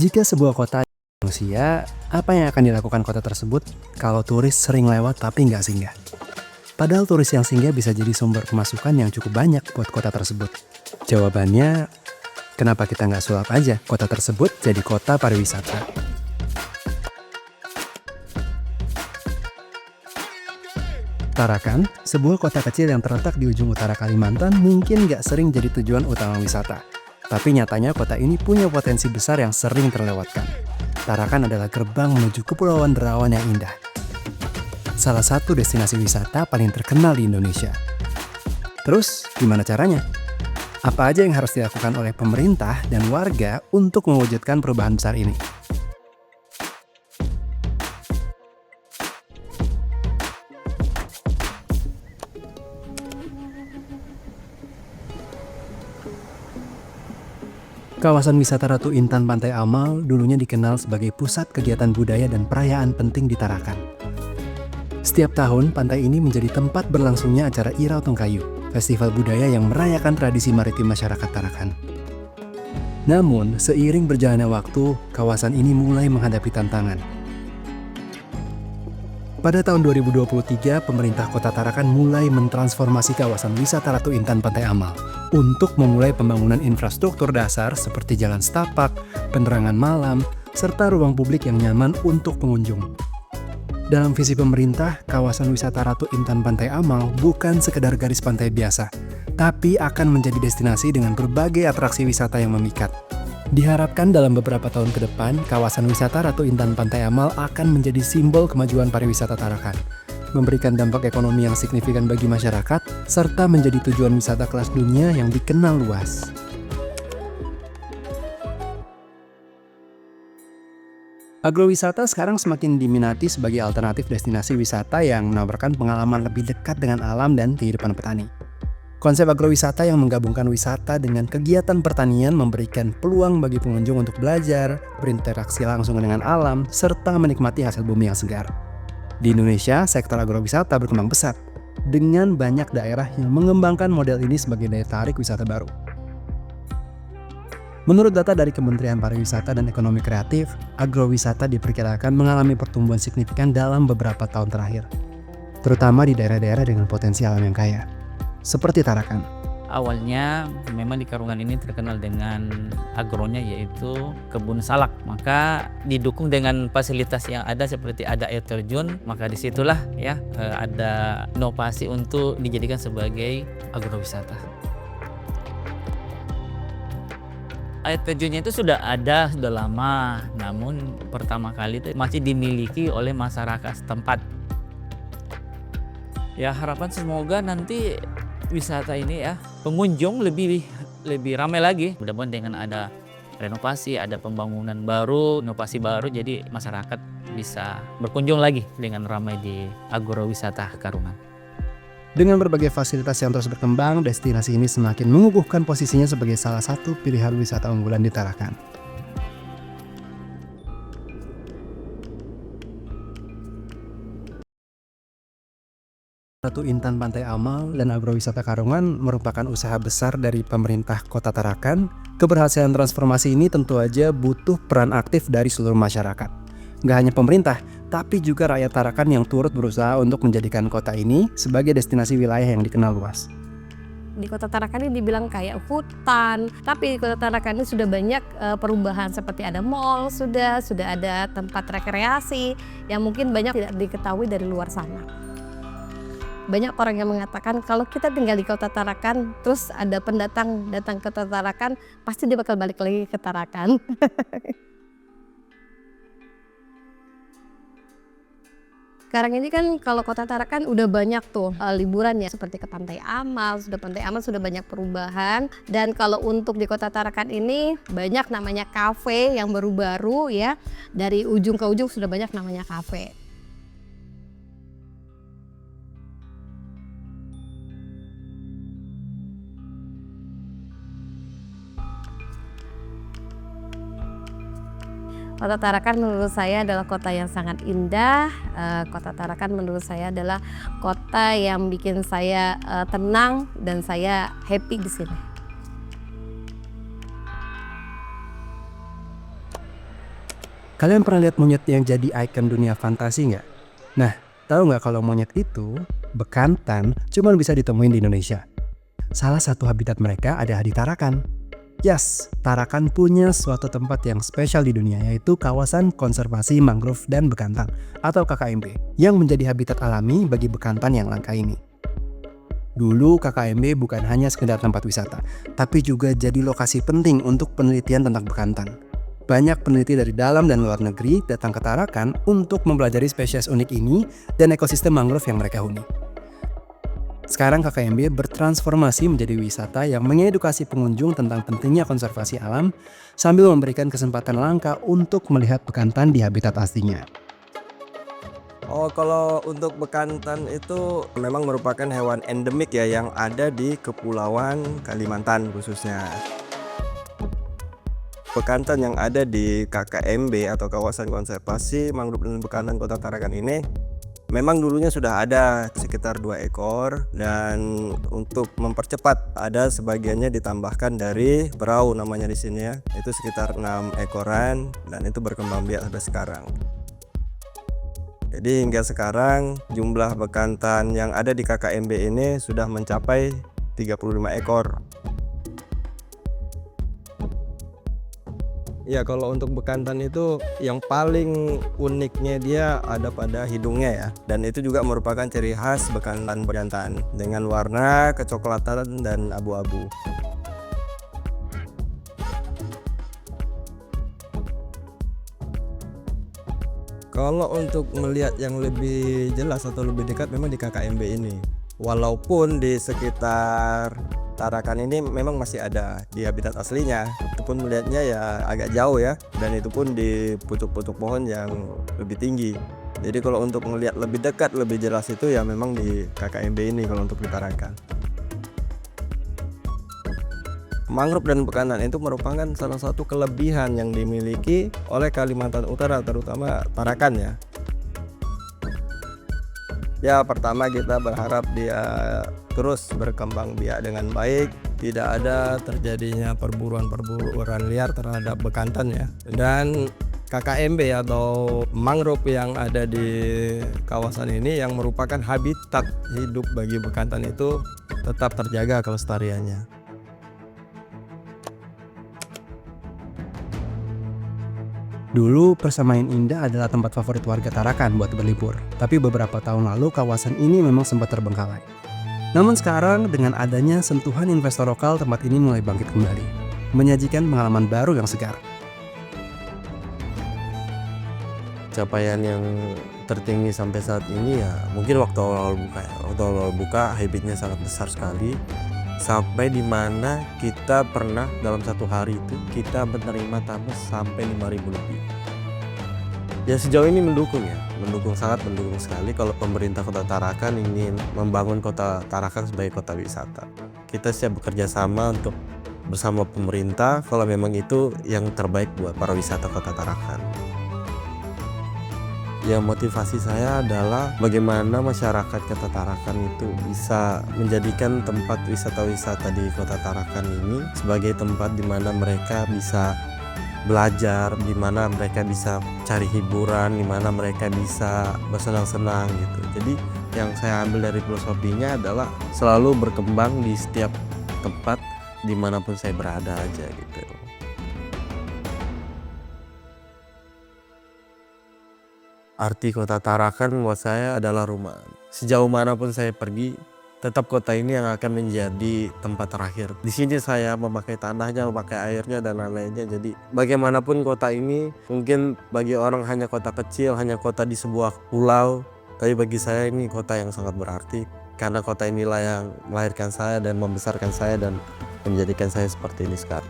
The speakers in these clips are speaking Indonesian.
Jika sebuah kota manusia, apa yang akan dilakukan kota tersebut kalau turis sering lewat tapi nggak singgah? Padahal turis yang singgah bisa jadi sumber pemasukan yang cukup banyak buat kota tersebut. Jawabannya, kenapa kita nggak sulap aja kota tersebut jadi kota pariwisata? Tarakan, sebuah kota kecil yang terletak di ujung utara Kalimantan mungkin nggak sering jadi tujuan utama wisata. Tapi nyatanya kota ini punya potensi besar yang sering terlewatkan. Tarakan adalah gerbang menuju Kepulauan Derawan yang indah. Salah satu destinasi wisata paling terkenal di Indonesia. Terus, gimana caranya? Apa aja yang harus dilakukan oleh pemerintah dan warga untuk mewujudkan perubahan besar ini? Kawasan wisata Ratu Intan Pantai Amal dulunya dikenal sebagai pusat kegiatan budaya dan perayaan penting di Tarakan. Setiap tahun, pantai ini menjadi tempat berlangsungnya acara Irau Tongkayu, festival budaya yang merayakan tradisi maritim masyarakat Tarakan. Namun, seiring berjalannya waktu, kawasan ini mulai menghadapi tantangan. Pada tahun 2023, pemerintah Kota Tarakan mulai mentransformasi kawasan wisata Ratu Intan Pantai Amal untuk memulai pembangunan infrastruktur dasar seperti jalan setapak, penerangan malam, serta ruang publik yang nyaman untuk pengunjung. Dalam visi pemerintah, kawasan wisata Ratu Intan Pantai Amal bukan sekedar garis pantai biasa, tapi akan menjadi destinasi dengan berbagai atraksi wisata yang memikat. Diharapkan dalam beberapa tahun ke depan, kawasan wisata Ratu Intan Pantai Amal akan menjadi simbol kemajuan pariwisata Tarakan, memberikan dampak ekonomi yang signifikan bagi masyarakat, serta menjadi tujuan wisata kelas dunia yang dikenal luas. Agrowisata sekarang semakin diminati sebagai alternatif destinasi wisata yang menawarkan pengalaman lebih dekat dengan alam dan kehidupan petani. Konsep agrowisata yang menggabungkan wisata dengan kegiatan pertanian memberikan peluang bagi pengunjung untuk belajar, berinteraksi langsung dengan alam, serta menikmati hasil bumi yang segar. Di Indonesia, sektor agrowisata berkembang pesat, dengan banyak daerah yang mengembangkan model ini sebagai daya tarik wisata baru. Menurut data dari Kementerian Pariwisata dan Ekonomi Kreatif, agrowisata diperkirakan mengalami pertumbuhan signifikan dalam beberapa tahun terakhir, terutama di daerah-daerah dengan potensi alam yang kaya, seperti Tarakan. Awalnya memang di Karungan ini terkenal dengan agronya, yaitu kebun salak. Maka didukung dengan fasilitas yang ada seperti ada air terjun, maka disitulah ada inovasi untuk dijadikan sebagai agrowisata. Air terjunnya itu sudah ada, sudah lama, namun pertama kali itu masih dimiliki oleh masyarakat setempat. Ya, harapan semoga nanti wisata ini pengunjung lebih ramai lagi. Mudah-mudahan dengan ada renovasi, ada pembangunan baru, inovasi baru, jadi masyarakat bisa berkunjung lagi dengan ramai di agrowisata Karungan. Dengan berbagai fasilitas yang terus berkembang, destinasi ini semakin mengukuhkan posisinya sebagai salah satu pilihan wisata unggulan di Tarakan. Ratu Intan Pantai Amal dan agrowisata Karungan merupakan usaha besar dari pemerintah Kota Tarakan. Keberhasilan transformasi ini tentu aja butuh peran aktif dari seluruh masyarakat. Nggak hanya pemerintah, tapi juga rakyat Tarakan yang turut berusaha untuk menjadikan kota ini sebagai destinasi wilayah yang dikenal luas. Di Kota Tarakan ini dibilang kayak hutan, tapi di Kota Tarakan ini sudah banyak perubahan seperti ada mall, sudah ada tempat rekreasi yang mungkin banyak tidak diketahui dari luar sana. Banyak orang yang mengatakan kalau kita tinggal di Kota Tarakan, terus ada pendatang datang ke Kota Tarakan, pasti dia bakal balik lagi ke Tarakan. Sekarang ini kan kalau Kota Tarakan udah banyak tuh liburan ya, seperti ke Pantai Amal, sudah banyak perubahan. Dan kalau untuk di Kota Tarakan ini banyak namanya kafe yang baru-baru ya, dari ujung ke ujung sudah banyak namanya kafe. Kota Tarakan menurut saya adalah kota yang sangat indah. Kota Tarakan menurut saya adalah kota yang bikin saya tenang dan saya happy di sini. Kalian pernah lihat monyet yang jadi ikon dunia fantasi nggak? Nah, tahu nggak kalau monyet itu, bekantan, cuma bisa ditemuin di Indonesia. Salah satu habitat mereka ada di Tarakan. Yes, Tarakan punya suatu tempat yang spesial di dunia, yaitu kawasan konservasi mangrove dan bekantan atau KKMB, yang menjadi habitat alami bagi bekantan yang langka ini. Dulu KKMB bukan hanya sekedar tempat wisata, tapi juga jadi lokasi penting untuk penelitian tentang bekantan. Banyak peneliti dari dalam dan luar negeri datang ke Tarakan untuk mempelajari spesies unik ini dan ekosistem mangrove yang mereka huni. Sekarang KKMB bertransformasi menjadi wisata yang mengedukasi pengunjung tentang pentingnya konservasi alam sambil memberikan kesempatan langka untuk melihat bekantan di habitat aslinya. Oh, kalau untuk bekantan itu memang merupakan hewan endemik ya yang ada di Kepulauan Kalimantan khususnya. Bekantan yang ada di KKMB atau kawasan konservasi mangrove dan bekantan Kota Tarakan ini memang dulunya sudah ada sekitar 2 ekor, dan untuk mempercepat ada sebagiannya ditambahkan dari berau namanya di sini ya. Itu sekitar 6 ekoran dan itu berkembang biak sampai sekarang. Jadi hingga sekarang jumlah bekantan yang ada di KKMB ini sudah mencapai 35 ekor. Ya, kalau untuk bekantan itu yang paling uniknya dia ada pada hidungnya ya. Dan itu juga merupakan ciri khas bekantan bekantan dengan warna kecoklatan dan abu-abu. Kalau untuk melihat yang lebih jelas atau lebih dekat memang di KKMB ini. Walaupun di sekitar Tarakan ini memang masih ada di habitat aslinya, itu pun melihatnya ya agak jauh ya, dan itu pun di pucuk-pucuk pohon yang lebih tinggi. Jadi kalau untuk melihat lebih dekat, lebih jelas itu ya memang di KKMB ini kalau untuk di Tarakan. Mangrove dan bekantan itu merupakan salah satu kelebihan yang dimiliki oleh Kalimantan Utara, terutama Tarakan ya. Ya, pertama kita berharap dia terus berkembang biak dengan baik, tidak ada terjadinya perburuan liar terhadap bekantan ya. Dan KKMB atau mangrove yang ada di kawasan ini yang merupakan habitat hidup bagi bekantan itu tetap terjaga kelestariannya. Dulu Persemayan Indah adalah tempat favorit warga Tarakan buat berlibur, tapi beberapa tahun lalu kawasan ini memang sempat terbengkalai. Namun sekarang dengan adanya sentuhan investor lokal, tempat ini mulai bangkit kembali, menyajikan pengalaman baru yang segar. Capaian yang tertinggi sampai saat ini ya mungkin waktu awal buka ya. Waktu awal buka habitnya sangat besar sekali, sampai dimana kita pernah dalam satu hari itu kita menerima tamu sampai 5.000 lebih. Ya sejauh ini sangat mendukung sekali kalau pemerintah Kota Tarakan ingin membangun Kota Tarakan sebagai kota wisata. Kita siap bekerja sama untuk bersama pemerintah kalau memang itu yang terbaik buat para wisata Kota Tarakan. Yang motivasi saya adalah bagaimana masyarakat Kota Tarakan itu bisa menjadikan tempat wisata-wisata di Kota Tarakan ini sebagai tempat di mana mereka bisa belajar, di mana mereka bisa cari hiburan, di mana mereka bisa bersenang-senang gitu. Jadi yang saya ambil dari filosofinya adalah selalu berkembang di setiap tempat dimanapun saya berada aja gitu. Arti Kota Tarakan buat saya adalah rumah. Sejauh manapun saya pergi, tetap kota ini yang akan menjadi tempat terakhir. Di sini saya memakai tanahnya, memakai airnya dan lain-lainnya. Jadi bagaimanapun kota ini, mungkin bagi orang hanya kota kecil, hanya kota di sebuah pulau. Tapi bagi saya ini kota yang sangat berarti. Karena kota inilah yang melahirkan saya dan membesarkan saya dan menjadikan saya seperti ini sekarang.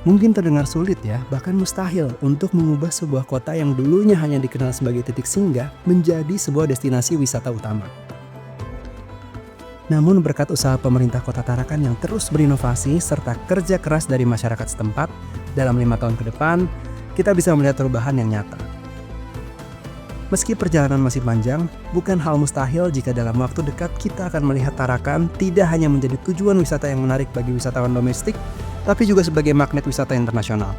Mungkin terdengar sulit ya, bahkan mustahil untuk mengubah sebuah kota yang dulunya hanya dikenal sebagai titik singgah menjadi sebuah destinasi wisata utama. Namun berkat usaha pemerintah Kota Tarakan yang terus berinovasi serta kerja keras dari masyarakat setempat, dalam 5 tahun ke depan, kita bisa melihat perubahan yang nyata. Meski perjalanan masih panjang, bukan hal mustahil jika dalam waktu dekat kita akan melihat Tarakan tidak hanya menjadi tujuan wisata yang menarik bagi wisatawan domestik, tapi juga sebagai magnet wisata internasional.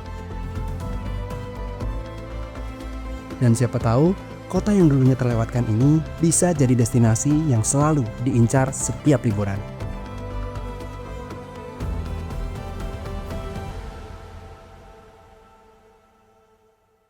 Dan siapa tahu, kota yang dulunya terlewatkan ini bisa jadi destinasi yang selalu diincar setiap liburan.